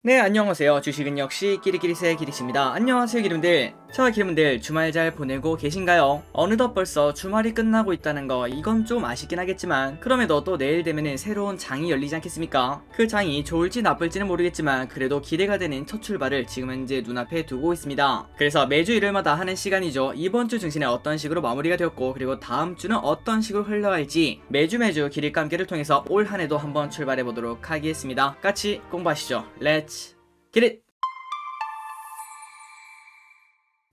네, 안녕하세요. 주식은 역시 끼리끼리새 기리씨입니다. 안녕하세요, 기름들. 자, 기름들 주말 잘 보내고 계신가요? 어느덧 벌써 주말이 끝나고 있다는 거 이건 좀 아쉽긴 하겠지만 그럼에도 또 내일 되면은 새로운 장이 열리지 않겠습니까? 그 장이 좋을지 나쁠지는 모르겠지만 그래도 기대가 되는 첫 출발을 지금 현재 눈앞에 두고 있습니다. 그래서 매주 일요일마다 하는 시간이죠. 이번 주 증시는 어떤 식으로 마무리가 되었고 그리고 다음 주는 어떤 식으로 흘러갈지 매주 길일과 함께를 통해서 올 한 해도 한번 출발해 보도록 하겠습니다. 같이 공부하시죠. 렛츠 기릿!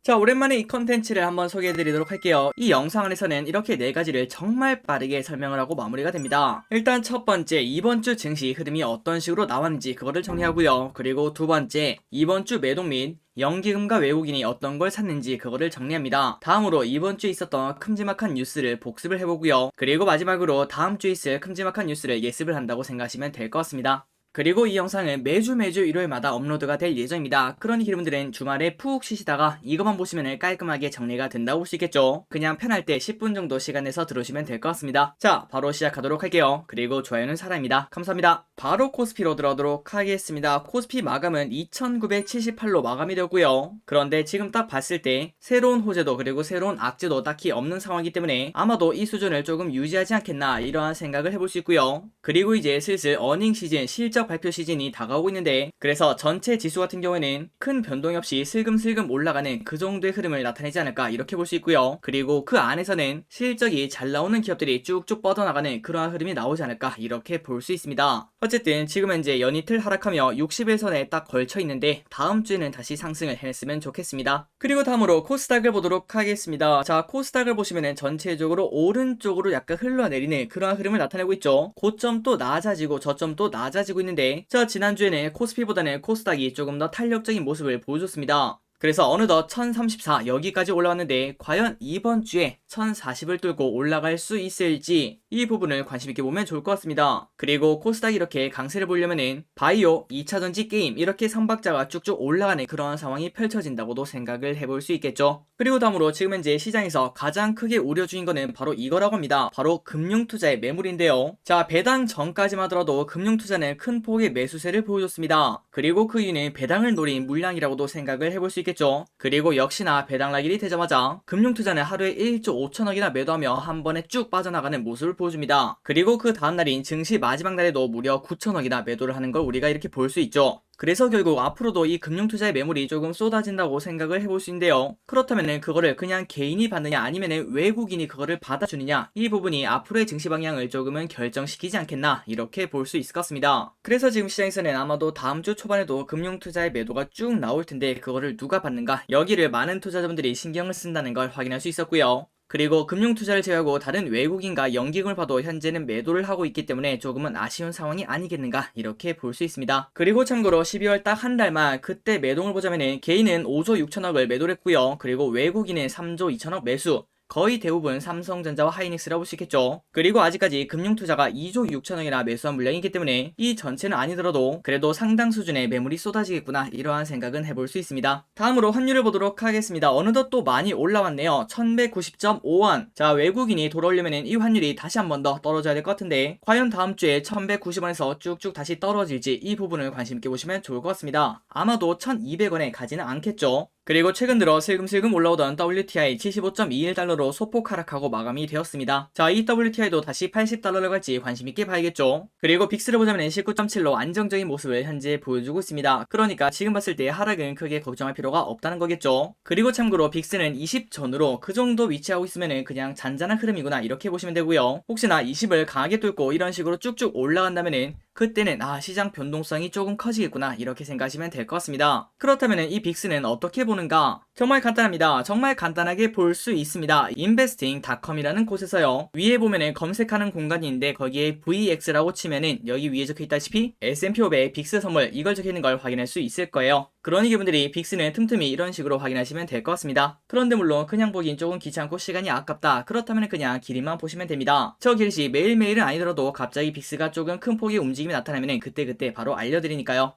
자, 오랜만에 이 컨텐츠를 한번 소개해드리도록 할게요. 이 영상 안에서는 이렇게 4가지를 정말 빠르게 설명을 하고 마무리가 됩니다. 일단 첫 번째, 이번 주 증시 흐름이 어떤 식으로 나왔는지 그거를 정리하고요. 그리고 두 번째, 이번 주 매동 및 연기금과 외국인이 어떤 걸 샀는지 그거를 정리합니다. 다음으로 이번 주에 있었던 큼지막한 뉴스를 복습을 해보고요. 그리고 마지막으로 다음 주에 있을 큼지막한 뉴스를 예습을 한다고 생각하시면 될 것 같습니다. 그리고 이 영상은 매주 일요일마다 업로드가 될 예정입니다. 그러니 여러분들은 주말에 푹 쉬시다가 이것만 보시면 깔끔하게 정리가 된다고 볼 수 있겠죠. 그냥 편할 때 10분 정도 시간 내서 들으시면 될 것 같습니다. 자, 바로 시작하도록 할게요. 그리고 좋아요는 사랑입니다. 감사합니다. 바로 코스피로 들어가도록 하겠습니다. 코스피 마감은 2978로 마감이 되었고요. 그런데 지금 딱 봤을 때 새로운 호재도 그리고 새로운 악재도 딱히 없는 상황이기 때문에 아마도 이 수준을 조금 유지하지 않겠나 이러한 생각을 해볼 수 있고요. 그리고 이제 슬슬 어닝 시즌 실적 발표 시즌이 다가오고 있는데 그래서 전체 지수 같은 경우에는 큰 변동이 없이 슬금슬금 올라가는 그 정도의 흐름을 나타내지 않을까 이렇게 볼 수 있고요. 그리고 그 안에서는 실적이 잘 나오는 기업들이 쭉쭉 뻗어나가는 그러한 흐름이 나오지 않을까 이렇게 볼 수 있습니다. 어쨌든 지금 현재 연이틀 하락하며 60일선에 딱 걸쳐 있는데 다음 주에는 다시 상승을 해냈으면 좋겠습니다. 그리고 다음으로 코스닥을 보도록 하겠습니다. 자, 코스닥을 보시면은 전체적으로 오른쪽으로 약간 흘러내리는 그러한 흐름을 나타내고 있죠. 고점도 낮아지고 저점도 낮아지고 있는데 자, 지난주에는 코스피보다는 코스닥이 조금 더 탄력적인 모습을 보여줬습니다. 그래서 어느덧 1034 여기까지 올라왔는데 과연 이번 주에 1040을 뚫고 올라갈 수 있을지 이 부분을 관심있게 보면 좋을 것 같습니다. 그리고 코스닥이 이렇게 강세를 보려면은 바이오, 2차전지 게임 이렇게 3박자가 쭉쭉 올라가는 그런 상황이 펼쳐진다고도 생각을 해볼 수 있겠죠. 그리고 다음으로 지금 현재 시장에서 가장 크게 우려 중인 거는 바로 이거라고 합니다. 바로 금융투자의 매물인데요. 자, 배당 전까지만 하더라도 금융투자는 큰 폭의 매수세를 보여줬습니다. 그리고 그 이유는 배당을 노린 물량이라고도 생각을 해볼 수 있겠죠. 그리고 역시나 배당 날일이 되자마자 금융투자는 하루에 1조 5천억이나 매도하며 한 번에 쭉 빠져나가는 모습을 보여줍니다. 그리고 그 다음날인 증시 마지막 날에도 무려 9천억이나 매도를 하는 걸 우리가 이렇게 볼 수 있죠. 그래서 결국 앞으로도 이 금융투자의 매물이 조금 쏟아진다고 생각을 해볼 수 있는데요. 그렇다면은 그거를 그냥 개인이 받느냐 아니면은 외국인이 그거를 받아주느냐 이 부분이 앞으로의 증시 방향을 조금은 결정시키지 않겠나 이렇게 볼 수 있을 것 같습니다. 그래서 지금 시장에서는 아마도 다음 주 초반에도 금융투자의 매도가 쭉 나올 텐데 그거를 누가 받는가 여기를 많은 투자자분들이 신경을 쓴다는 걸 확인할 수 있었고요. 그리고 금융투자를 제외하고 다른 외국인과 연기금을 봐도 현재는 매도를 하고 있기 때문에 조금은 아쉬운 상황이 아니겠는가 이렇게 볼 수 있습니다. 그리고 참고로 12월 딱 한 달만 그때 매동을 보자면은 개인은 5조 6천억을 매도를 했고요. 그리고 외국인은 3조 2천억 매수 거의 대부분 삼성전자와 하이닉스라고 볼 수 있겠죠. 그리고 아직까지 금융투자가 2조 6천억이나 매수한 물량이기 때문에 이 전체는 아니더라도 그래도 상당 수준의 매물이 쏟아지겠구나 이러한 생각은 해볼 수 있습니다. 다음으로 환율을 보도록 하겠습니다. 어느덧 또 많이 올라왔네요. 1190.5원. 자, 외국인이 돌아오려면 이 환율이 다시 한 번 더 떨어져야 될 것 같은데 과연 다음 주에 1190원에서 쭉쭉 다시 떨어질지 이 부분을 관심 있게 보시면 좋을 것 같습니다. 아마도 1200원에 가지는 않겠죠. 그리고 최근 들어 슬금슬금 올라오던 WTI 75.21달러로 소폭 하락하고 마감이 되었습니다. 자, 이 WTI도 다시 80달러를 갈지 관심있게 봐야겠죠. 그리고 빅스를 보자면 19.7로 안정적인 모습을 현재 보여주고 있습니다. 그러니까 지금 봤을 때 하락은 크게 걱정할 필요가 없다는 거겠죠. 그리고 참고로 빅스는 20 전후로 그 정도 위치하고 있으면 그냥 잔잔한 흐름이구나 이렇게 보시면 되고요. 혹시나 20을 강하게 뚫고 이런 식으로 쭉쭉 올라간다면은 그때는 시장 변동성이 조금 커지겠구나 이렇게 생각하시면 될 것 같습니다. 그렇다면 이 빅스는 어떻게 보는가? 정말 간단합니다. 정말 간단하게 볼 수 있습니다. investing.com이라는 곳에서요. 위에 보면은 검색하는 공간이 있는데 거기에 VX라고 치면은 여기 위에 적혀있다시피 S&P 500 빅스 선물 이걸 적혀있는 걸 확인할 수 있을 거예요. 그러니 여러분들이 빅스는 틈틈이 이런 식으로 확인하시면 될 것 같습니다. 그런데 물론 그냥 보긴 조금 귀찮고 시간이 아깝다. 그렇다면 그냥 길이만 보시면 됩니다. 저 길이 매일매일은 아니더라도 갑자기 빅스가 조금 큰 폭의 움직임이 나타나면 그때 바로 알려드리니까요.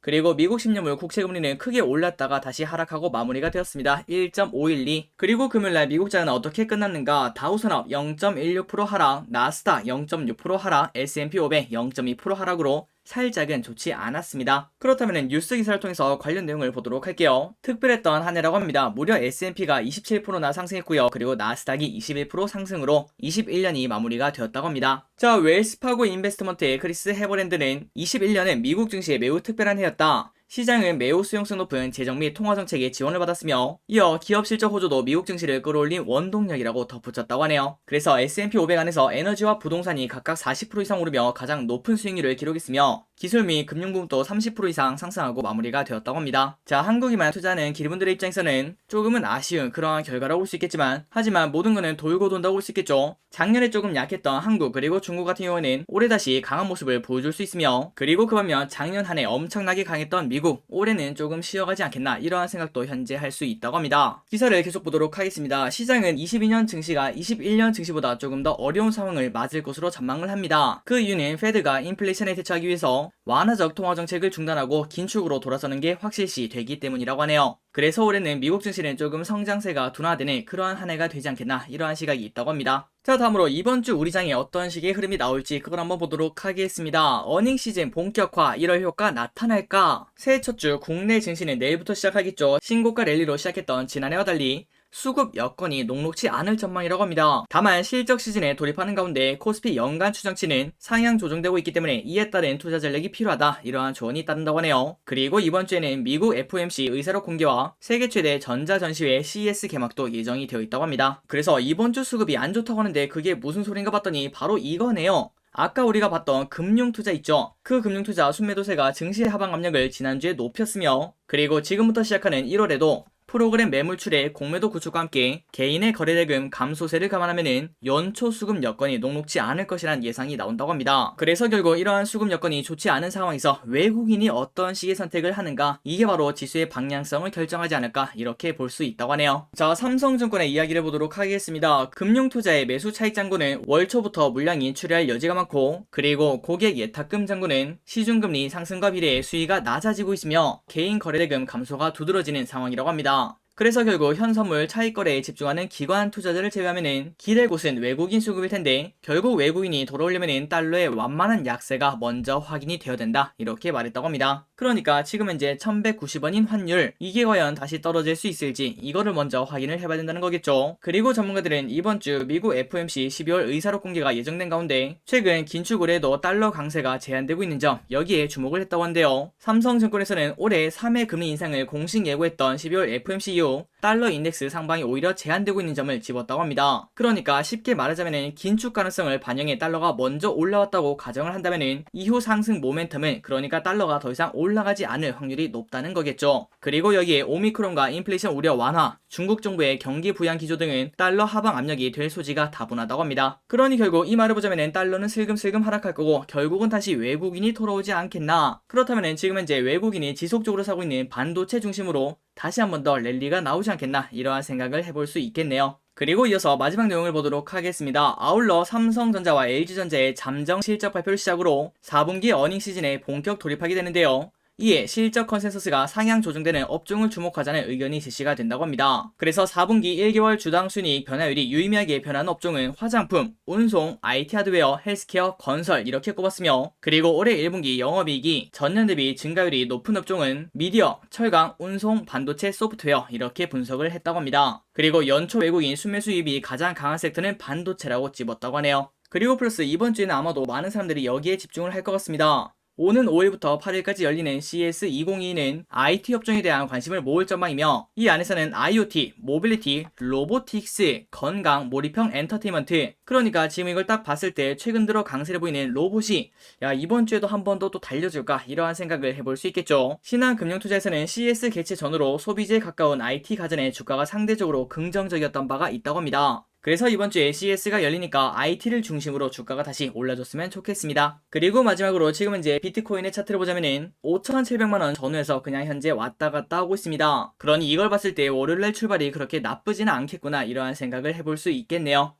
그리고 미국 10년물 국채금리는 크게 올랐다가 다시 하락하고 마무리가 되었습니다. 1.512. 그리고 금요일날 미국 장은 어떻게 끝났는가? 다우산업 0.16% 하락, 나스닥 0.6% 하락, S&P 500 0.2% 하락으로 살짝은 좋지 않았습니다. 그렇다면 뉴스 기사를 통해서 관련 내용을 보도록 할게요. 특별했던 한 해라고 합니다. 무려 S&P가 27%나 상승했고요. 그리고 나스닥이 21% 상승으로 21년이 마무리가 되었다고 합니다. 자, 웰스파고 인베스트먼트의 크리스 해버랜드는 21년은 미국 증시에 매우 특별한 해였다. 시장은 매우 수용성 높은 재정 및 통화 정책의 지원을 받았으며 이어 기업 실적 호조도 미국 증시를 끌어올린 원동력이라고 덧붙였다고 하네요. 그래서 S&P 500 안에서 에너지와 부동산이 각각 40% 이상 오르며 가장 높은 수익률을 기록했으며 기술 및 금융부문도 30% 이상 상승하고 마무리가 되었다고 합니다. 자, 한국에만 투자하는 기르분들의 입장에서는 조금은 아쉬운 그러한 결과라고 볼 수 있겠지만 하지만 모든 거는 돌고 돈다고 볼 수 있겠죠. 작년에 조금 약했던 한국 그리고 중국 같은 경우에는 올해 다시 강한 모습을 보여줄 수 있으며 그리고 그 반면 작년 한 해 엄청나게 강했던 미국 올해는 조금 쉬어가지 않겠나 이러한 생각도 현재 할 수 있다고 합니다. 기사를 계속 보도록 하겠습니다. 시장은 22년 증시가 21년 증시보다 조금 더 어려운 상황을 맞을 것으로 전망을 합니다. 그 이유는 페드가 인플레이션에 대처하기 위해서 완화적 통화 정책을 중단하고 긴축으로 돌아서는 게 확실시 되기 때문이라고 하네요. 그래서 올해는 미국 증시는 조금 성장세가 둔화되는 그러한 한 해가 되지 않겠나 이러한 시각이 있다고 합니다. 자, 다음으로 이번 주 우리 장에 어떤 식의 흐름이 나올지 그걸 한번 보도록 하겠습니다. 어닝 시즌 본격화 1월 효과 나타날까? 새해 첫 주 국내 증시는 내일부터 시작하겠죠. 신고가 랠리로 시작했던 지난해와 달리 수급 여건이 녹록치 않을 전망이라고 합니다. 다만 실적 시즌에 돌입하는 가운데 코스피 연간 추정치는 상향 조정되고 있기 때문에 이에 따른 투자 전략이 필요하다 이러한 조언이 따른다고 하네요. 그리고 이번 주에는 미국 FOMC 의사록 공개와 세계 최대 전자전시회 CES 개막도 예정이 되어 있다고 합니다. 그래서 이번 주 수급이 안 좋다고 하는데 그게 무슨 소린가 봤더니 바로 이거네요. 아까 우리가 봤던 금융투자 있죠? 그 금융투자 순매도세가 증시의 하방 압력을 지난주에 높였으며 그리고 지금부터 시작하는 1월에도 프로그램 매물출의 공매도 구축과 함께 개인의 거래대금 감소세를 감안하면은 연초 수급 여건이 녹록지 않을 것이란 예상이 나온다고 합니다. 그래서 결국 이러한 수급 여건이 좋지 않은 상황에서 외국인이 어떤 식의 선택을 하는가 이게 바로 지수의 방향성을 결정하지 않을까 이렇게 볼 수 있다고 하네요. 자, 삼성증권의 이야기를 보도록 하겠습니다. 금융투자의 매수 차익 잔고는 월 초부터 물량이 출혈할 여지가 많고 그리고 고객 예탁금 잔고는 시중금리 상승과 비례해 수위가 낮아지고 있으며 개인 거래대금 감소가 두드러지는 상황이라고 합니다. 그래서 결국 현선물 차익거래에 집중하는 기관 투자자를 제외하면은 기댈 곳은 외국인 수급일 텐데 결국 외국인이 돌아오려면은 달러의 완만한 약세가 먼저 확인이 되어야 된다 이렇게 말했다고 합니다. 그러니까 지금 현재 1190원인 환율 이게 과연 다시 떨어질 수 있을지 이거를 먼저 확인을 해봐야 된다는 거겠죠. 그리고 전문가들은 이번 주 미국 FOMC 12월 의사록 공개가 예정된 가운데 최근 긴축 의뢰도 달러 강세가 제한되고 있는 점 여기에 주목을 했다고 한데요. 삼성증권에서는 올해 3회 금리 인상을 공식 예고했던 12월 FOMC 이후 달러 인덱스 상방이 오히려 제한되고 있는 점을 집었다고 합니다. 그러니까 쉽게 말하자면 긴축 가능성을 반영해 달러가 먼저 올라왔다고 가정을 한다면 이후 상승 모멘텀은 그러니까 달러가 더 이상 올라가지 않을 확률이 높다는 거겠죠. 그리고 여기에 오미크론과 인플레이션 우려 완화, 중국 정부의 경기 부양 기조 등은 달러 하방 압력이 될 소지가 다분하다고 합니다. 그러니 결국 이 말을 보자면 달러는 슬금슬금 하락할 거고 결국은 다시 외국인이 돌아오지 않겠나. 그렇다면 지금 현재 외국인이 지속적으로 사고 있는 반도체 중심으로 다시 한 번 더 랠리가 나오지 않겠나 이러한 생각을 해볼 수 있겠네요. 그리고 이어서 마지막 내용을 보도록 하겠습니다. 아울러 삼성전자와 LG전자의 잠정 실적 발표를 시작으로 4분기 어닝 시즌에 본격 돌입하게 되는데요. 이에 실적 컨센서스가 상향 조정되는 업종을 주목하자는 의견이 제시가 된다고 합니다. 그래서 4분기 1개월 주당 순이익 변화율이 유의미하게 변한 업종은 화장품, 운송, IT 하드웨어, 헬스케어, 건설 이렇게 꼽았으며 그리고 올해 1분기 영업이익이 전년 대비 증가율이 높은 업종은 미디어, 철강, 운송, 반도체, 소프트웨어 이렇게 분석을 했다고 합니다. 그리고 연초 외국인 순매 수입이 가장 강한 섹터는 반도체라고 집었다고 하네요. 그리고 플러스 이번 주에는 아마도 많은 사람들이 여기에 집중을 할 것 같습니다. 오는 5일부터 8일까지 열리는 CES 2022는 IT 업종에 대한 관심을 모을 전망이며 이 안에서는 IoT, 모빌리티, 로보틱스, 건강, 몰입형 엔터테인먼트 그러니까 지금 이걸 딱 봤을 때 최근 들어 강세를 보이는 로봇이 야 이번 주에도 한 번 더 또 달려줄까 이러한 생각을 해볼 수 있겠죠. 신한금융투자에서는 CES 개최 전후로 소비재에 가까운 IT 가전의 주가가 상대적으로 긍정적이었던 바가 있다고 합니다. 그래서 이번 주에 CES가 열리니까 IT를 중심으로 주가가 다시 올라줬으면 좋겠습니다. 그리고 마지막으로 지금 현재 비트코인의 차트를 보자면은 5,700만원 전후에서 그냥 현재 왔다 갔다 하고 있습니다. 그러니 이걸 봤을 때 월요일날 출발이 그렇게 나쁘지는 않겠구나 이러한 생각을 해볼 수 있겠네요.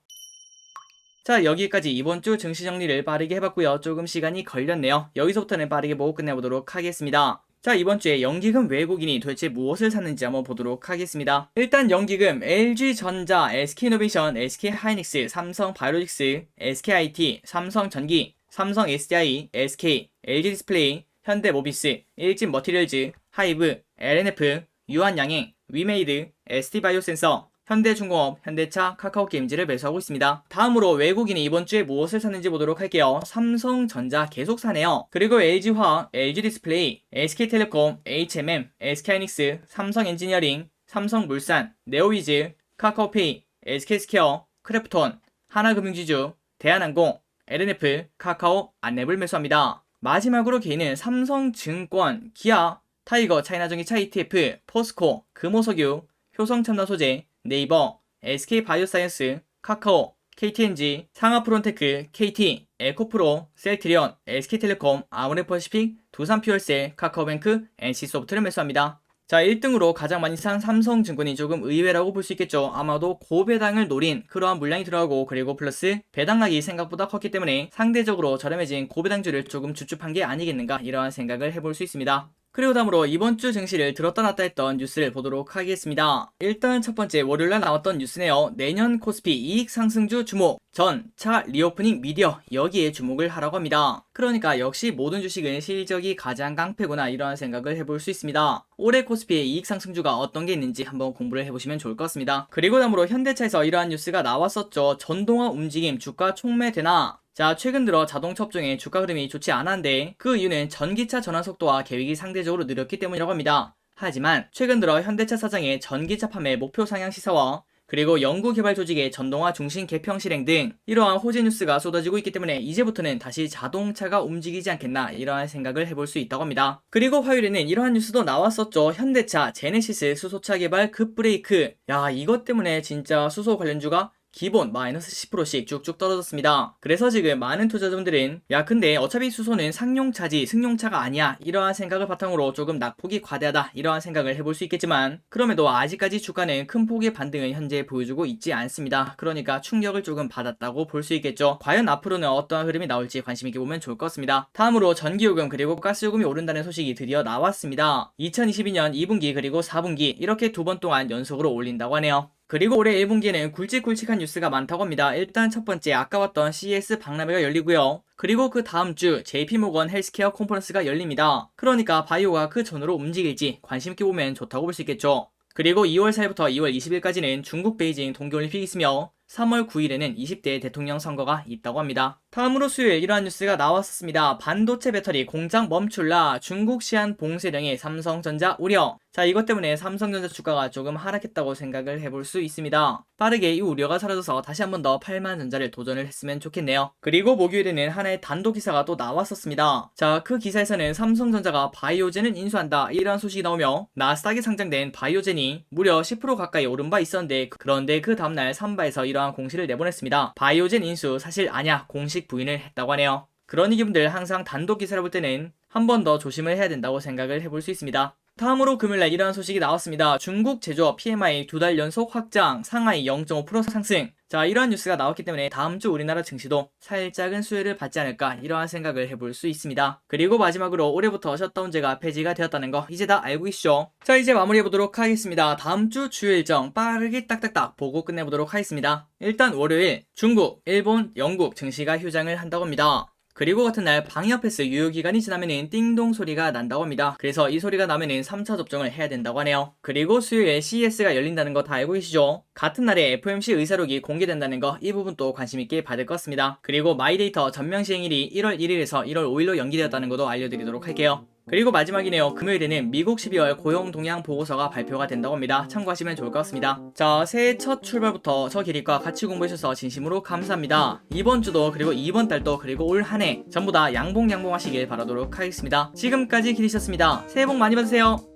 자, 여기까지 이번 주 증시 정리를 빠르게 해봤고요. 조금 시간이 걸렸네요. 여기서부터는 빠르게 보고 끝내보도록 하겠습니다. 자, 이번 주에 연기금 외국인이 도대체 무엇을 샀는지 한번 보도록 하겠습니다. 일단 연기금 LG전자, SK이노베이션, SK하이닉스, 삼성바이오로직스, SKIT, 삼성전기, 삼성 SDI, SK, LG 디스플레이, 현대모비스, 일진 머티리얼즈, 하이브, LNF, 유한양행, 위메이드, ST바이오센서, 현대중공업, 현대차, 카카오게임즈를 매수하고 있습니다. 다음으로 외국인이 이번 주에 무엇을 샀는지 보도록 할게요. 삼성전자 계속 사네요. 그리고 LG화학, LG디스플레이, SK텔레콤, HMM, SK하이닉스, 삼성엔지니어링, 삼성물산, 네오위즈, 카카오페이, SK스퀘어, 크래프톤, 하나금융지주, 대한항공, LNF, 카카오, 안랩을 매수합니다. 마지막으로 개인은 삼성증권, 기아, 타이거 차이나전기차 ETF, 포스코, 금호석유, 효성첨단소재, 네이버, SK바이오사이언스, 카카오, KTNG, 상하프론테크, KT, 에코프로, 셀트리온, SK텔레콤, 아모레퍼시픽, 두산퓨얼셀, 카카오뱅크, NC소프트를 매수합니다. 자, 1등으로 가장 많이 산 삼성증권이 조금 의외라고 볼 수 있겠죠. 아마도 고배당을 노린 그러한 물량이 들어가고, 그리고 플러스 배당락이 생각보다 컸기 때문에 상대적으로 저렴해진 고배당주를 조금 주춤한 게 아니겠는가, 이러한 생각을 해볼 수 있습니다. 그리고 다음으로 이번 주 증시를 들었다 놨다 했던 뉴스를 보도록 하겠습니다. 일단 첫 번째, 월요일날 나왔던 뉴스네요. 내년 코스피 이익 상승주 주목, 전, 차, 리오프닝, 미디어, 여기에 주목을 하라고 합니다. 그러니까 역시 모든 주식은 실적이 가장 깡패구나, 이러한 생각을 해볼 수 있습니다. 올해 코스피의 이익 상승주가 어떤 게 있는지 한번 공부를 해보시면 좋을 것 같습니다. 그리고 다음으로 현대차에서 이러한 뉴스가 나왔었죠. 전동화 움직임, 주가 촉매되나? 자, 최근 들어 자동차 업종의 주가 흐름이 좋지 않았는데 그 이유는 전기차 전환 속도와 계획이 상대적으로 느렸기 때문이라고 합니다. 하지만 최근 들어 현대차 사장의 전기차 판매 목표 상향 시사와 그리고 연구개발 조직의 전동화 중심 개평 실행 등 이러한 호재 뉴스가 쏟아지고 있기 때문에 이제부터는 다시 자동차가 움직이지 않겠나, 이러한 생각을 해볼 수 있다고 합니다. 그리고 화요일에는 이러한 뉴스도 나왔었죠. 현대차 제네시스 수소차 개발 급브레이크. 야, 이것 때문에 진짜 수소 관련주가 기본 마이너스 10%씩 쭉쭉 떨어졌습니다. 그래서 지금 많은 투자자분들은 야, 근데 어차피 수소는 상용차지 승용차가 아니야, 이러한 생각을 바탕으로 조금 낙폭이 과대하다, 이러한 생각을 해볼 수 있겠지만, 그럼에도 아직까지 주가는 큰 폭의 반등을 현재 보여주고 있지 않습니다. 그러니까 충격을 조금 받았다고 볼 수 있겠죠. 과연 앞으로는 어떠한 흐름이 나올지 관심있게 보면 좋을 것 같습니다. 다음으로 전기요금 그리고 가스요금이 오른다는 소식이 드디어 나왔습니다. 2022년 2분기 그리고 4분기 이렇게 두 번 동안 연속으로 올린다고 하네요. 그리고 올해 1분기에는 굵직굵직한 뉴스가 많다고 합니다. 일단 첫 번째, 아까 봤던 CES 박람회가 열리고요. 그리고 그 다음 주 JP모건 헬스케어 컨퍼런스가 열립니다. 그러니까 바이오가 그 전으로 움직일지 관심있게 보면 좋다고 볼 수 있겠죠. 그리고 2월 4일부터 2월 20일까지는 중국 베이징 동계올림픽이 있으며 3월 9일에는 20대 대통령 선거가 있다고 합니다. 다음으로 수요일 이러한 뉴스가 나왔었습니다. 반도체 배터리 공장 멈출라, 중국 시안 봉쇄령에 삼성전자 우려. 자, 이것 때문에 삼성전자 주가가 조금 하락했다고 생각을 해볼 수 있습니다. 빠르게 이 우려가 사라져서 다시 한 번 더 8만전자를 도전을 했으면 좋겠네요. 그리고 목요일에는 하나의 단독 기사가 또 나왔었습니다. 자, 그 기사에서는 삼성전자가 바이오젠을 인수한다, 이러한 소식이 나오며 나스닥에 상장된 바이오젠이 무려 10% 가까이 오른 바 있었는데, 그런데 그 다음날 삼바에서 이러한 공시를 내보냈습니다. 바이오젠 인수 사실 아냐, 공식 부인을 했다고 하네요. 그러니 이분들 항상 단독 기사를 볼 때는 한 번 더 조심을 해야 된다고 생각을 해볼 수 있습니다. 다음으로 금요일날 이러한 소식이 나왔습니다. 중국 제조업 PMI 2달 연속 확장, 상하이 0.5% 상승. 자, 이러한 뉴스가 나왔기 때문에 다음 주 우리나라 증시도 살짝은 수혜를 받지 않을까, 이러한 생각을 해볼 수 있습니다. 그리고 마지막으로 올해부터 셧다운제가 폐지가 되었다는 거 이제 다 알고 계시죠? 자, 이제 마무리해보도록 하겠습니다. 다음 주 주요 일정 빠르게 딱딱딱 보고 끝내보도록 하겠습니다. 일단 월요일 중국, 일본, 영국 증시가 휴장을 한다고 합니다. 그리고 같은 날 방역 패스 유효기간이 지나면은 띵동 소리가 난다고 합니다. 그래서 이 소리가 나면은 3차 접종을 해야 된다고 하네요. 그리고 수요일에 CES가 열린다는 거 다 알고 계시죠? 같은 날에 FOMC 의사록이 공개된다는 거, 이 부분도 관심있게 받을 것 같습니다. 그리고 마이데이터 전면 시행일이 1월 1일에서 1월 5일로 연기되었다는 것도 알려드리도록 할게요. 그리고 마지막이네요. 금요일에는 미국 12월 고용 동향 보고서가 발표가 된다고 합니다. 참고하시면 좋을 것 같습니다. 자, 새해 첫 출발부터 저 기립과 같이 공부해주셔서 진심으로 감사합니다. 이번 주도 그리고 이번 달도 그리고 올 한 해 전부 다 양봉 하시길 바라도록 하겠습니다. 지금까지 기리셨습니다. 새해 복 많이 받으세요.